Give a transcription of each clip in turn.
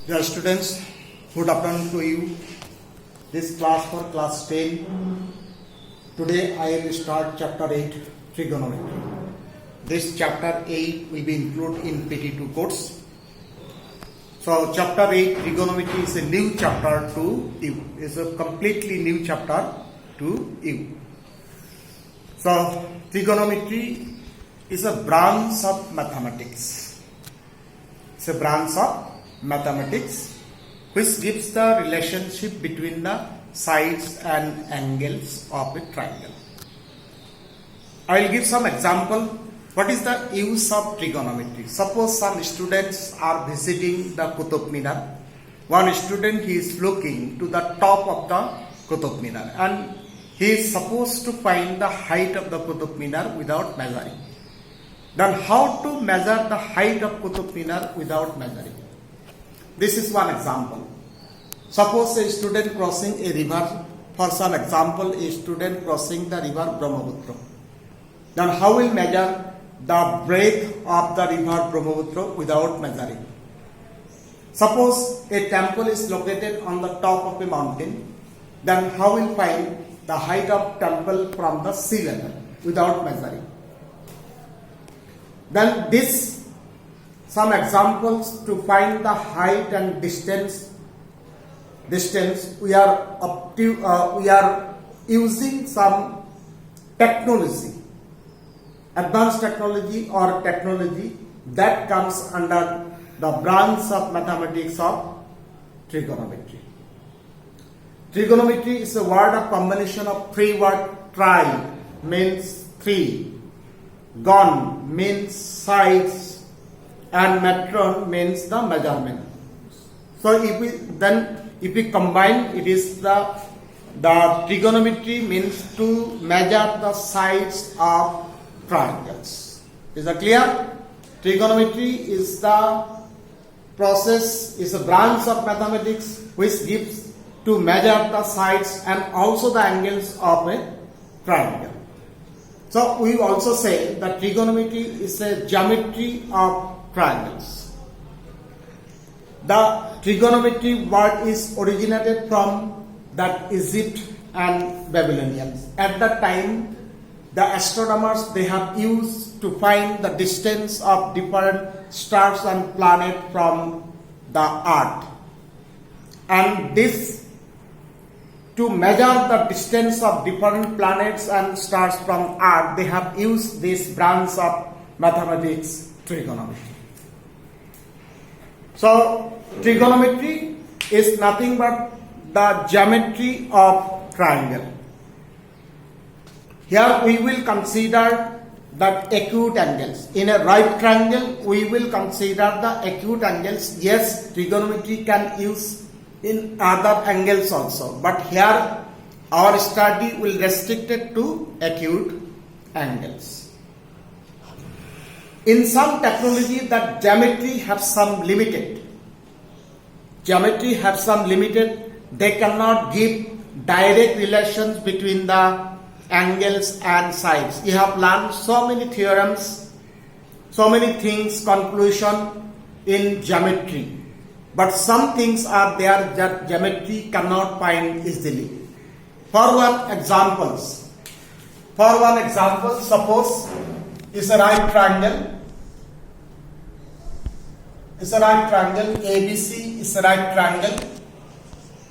Dear students, good afternoon to you. This class for class 10. Today I will start chapter 8, trigonometry. This chapter 8 will be included in PT2 course. So chapter 8, trigonometry is a new chapter to you. It's a completely new chapter to you. So trigonometry is a branch of mathematics. It's a branch of mathematics which gives the relationship between the sides and angles of a triangle. I will give some example. What is the use of trigonometry? Suppose some students are visiting the Qutub Minar. One student, he is looking to the top of the Qutub Minar and he is supposed to find the height of the Qutub Minar without measuring. Then how to measure the height of Qutub Minar without measuring? This is one example. Suppose a student crossing a river. For some example, a student crossing the river Brahmaputra. Then how will measure the breadth of the river Brahmaputra without measuring? Suppose a temple is located on the top of a mountain. Then how will find the height of temple from the sea level without measuring? Then this some examples to find the height and distance we are using some technology, advanced technology or technology that comes under the branch of mathematics of trigonometry. Trigonometry is a word of combination of three words. Tri means three, gon means sides, and metron means the measurement. So if we combine, it is the trigonometry means to measure the sides of triangles. Is that clear? Trigonometry is the process, is a branch of mathematics which gives to measure the sides and also the angles of a triangle. So we also say that trigonometry is a geometry of triangles. The trigonometry word is originated from that Egypt and Babylonians. At that time, the astronomers they have used to find the distance of different stars and planets from the earth. And this to measure the distance of different planets and stars from earth, they have used this branch of mathematics, trigonometry. So trigonometry is nothing but the geometry of triangle. Here we will consider the acute angles. In a right triangle, we will consider the acute angles. Yes, trigonometry can use in other angles also, but here our study will restrict it to acute angles. In some technology, that geometry have some limited. They cannot give direct relations between the angles and sides. You have learned so many theorems, so many things, conclusion in geometry. But some things are there that geometry cannot find easily. For one example, suppose is a right triangle. ABC is a right triangle.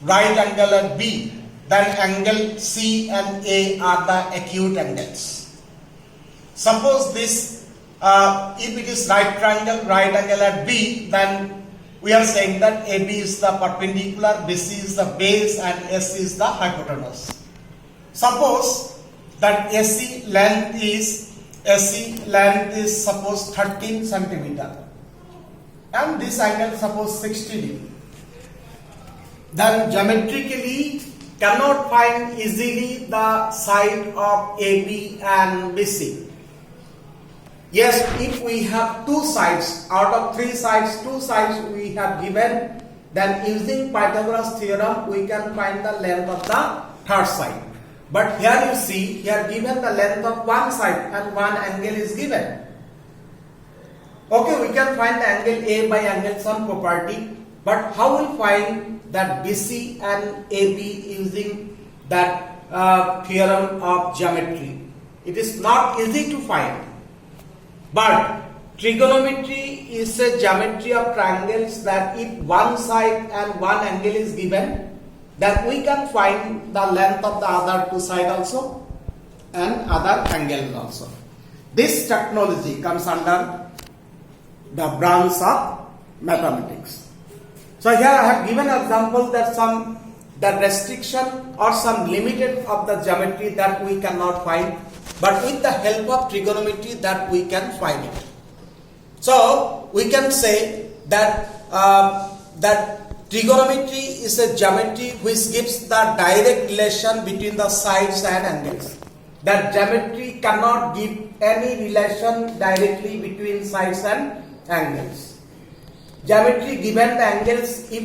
Right angle at B. Then angle C and A are the acute angles. Suppose this, if it is right angle at B, then we are saying that AB is the perpendicular, BC is the base, and AC is the hypotenuse. Suppose that AC length is suppose 13 centimeter, and this angle suppose 60 degree. Then geometrically cannot find easily the side of AB and BC. Yes, if we have two sides, out of three sides, two sides we have given, then using Pythagoras theorem we can find the length of the third side. But here you see, here given the length of one side and one angle is given. Okay, we can find the angle A by angle sum property. But how we find that BC and AB using that theorem of geometry? It is not easy to find. But trigonometry is a geometry of triangles that if one side and one angle is given, then we can find the length of the other two sides also and other angles also. This technology comes under the branch of mathematics. So here I have given an example that the restriction or some limited of the geometry that we cannot find, but with the help of trigonometry that we can find it. So we can say that that trigonometry is a geometry which gives the direct relation between the sides and angles. That geometry cannot give any relation directly between sides and angles. Geometry given the angles, if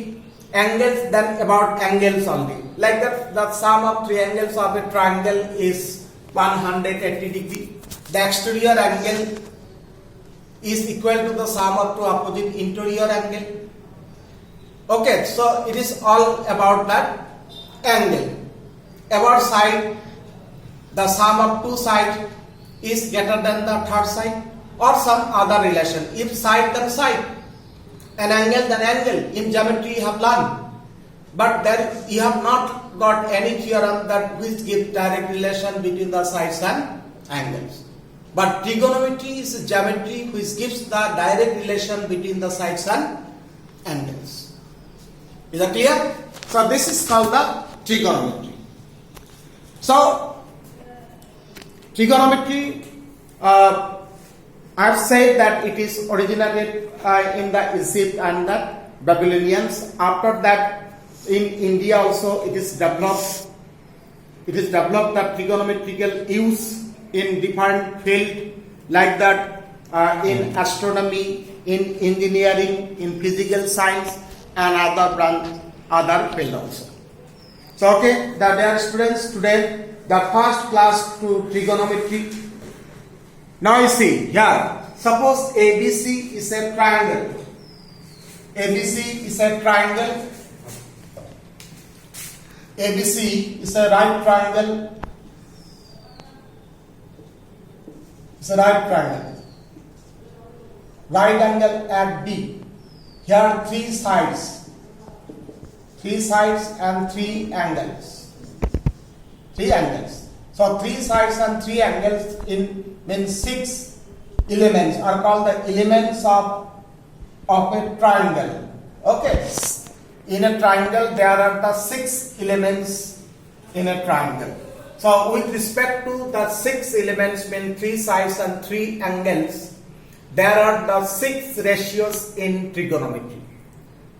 angles, then about angles only. Like the sum of three angles of a triangle is 180 degree. The exterior angle is equal to the sum of two opposite interior angle. Okay, so it is all about that angle. About side, the sum of two sides is greater than the third side, or some other relation. If side, then side. An angle, then angle. In geometry you have learned. But there you have not got any theorem that which gives direct relation between the sides and angles. But trigonometry is a geometry which gives the direct relation between the sides and angles. Is that clear? So this is called the trigonometry. So trigonometry, I have said that it is originated in the Egypt and the Babylonians. After that, in India also it is developed. It is developed that trigonometrical use in different field, like that in astronomy, in engineering, in physical science, and other field also. So okay, the dear students, today the first class to trigonometry. Now you see here, suppose ABC is a triangle. ABC is a triangle. ABC is a right triangle. It's a right triangle. Right angle at B. Here three sides. Three sides and three angles. Three angles. So three sides and three angles in means six elements are called the elements of a triangle. Okay. In a triangle there are the six elements in a triangle. So with respect to the six elements, mean three sides and three angles, there are the six ratios in trigonometry.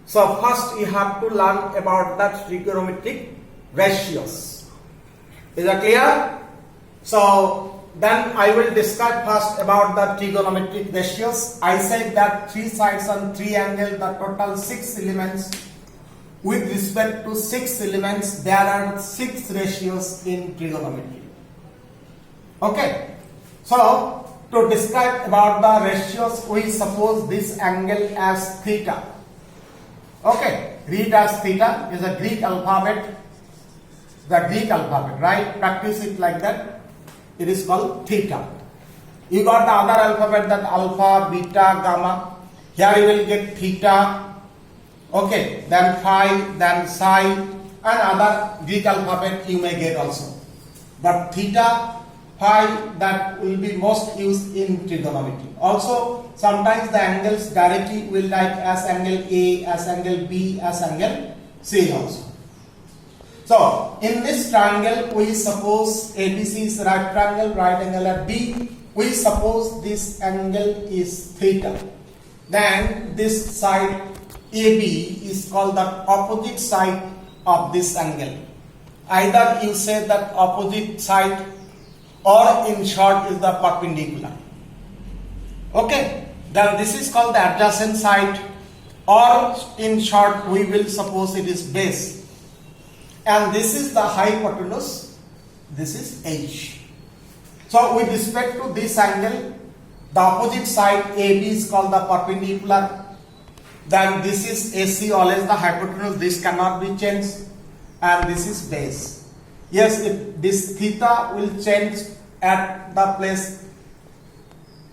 So first you have to learn about the trigonometric ratios. Is that clear? So then I will discuss first about the trigonometric ratios. I said that three sides and three angles, the total six elements. With respect to six elements, there are six ratios in trigonometry. Okay. So to describe about the ratios, we suppose this angle as theta. Okay. Read as theta is a Greek alphabet. The Greek alphabet, right? Practice it like that. It is called theta. You got the other alphabet, that alpha, beta, gamma. Here you will get theta. Okay, then phi, then psi, and other Greek alphabet you may get also. But theta, phi, that will be most used in trigonometry. Also, sometimes the angles directly will write as angle A, as angle B, as angle C also. So, in this triangle, we suppose ABC is right triangle, right angle at B. We suppose this angle is theta. Then this side AB is called the opposite side of this angle. Either you say that opposite side, or in short is the perpendicular. Okay, then this is called the adjacent side, or in short we will suppose it is base. And this is the hypotenuse, this is H. So with respect to this angle, the opposite side AB is called the perpendicular. then this is AC, always the hypotenuse, this cannot be changed, and this is base. Yes, if this theta will change at the place,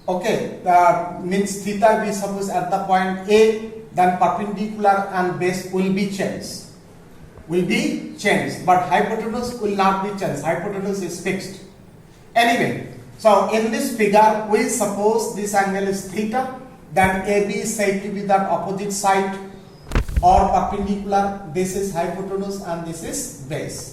okay, means theta we suppose at the point A, then perpendicular and base will be changed. But hypotenuse will not be changed. Hypotenuse is fixed. Anyway, so in this figure, we suppose this angle is theta, then AB is said to be that opposite side or perpendicular. This is hypotenuse and this is base.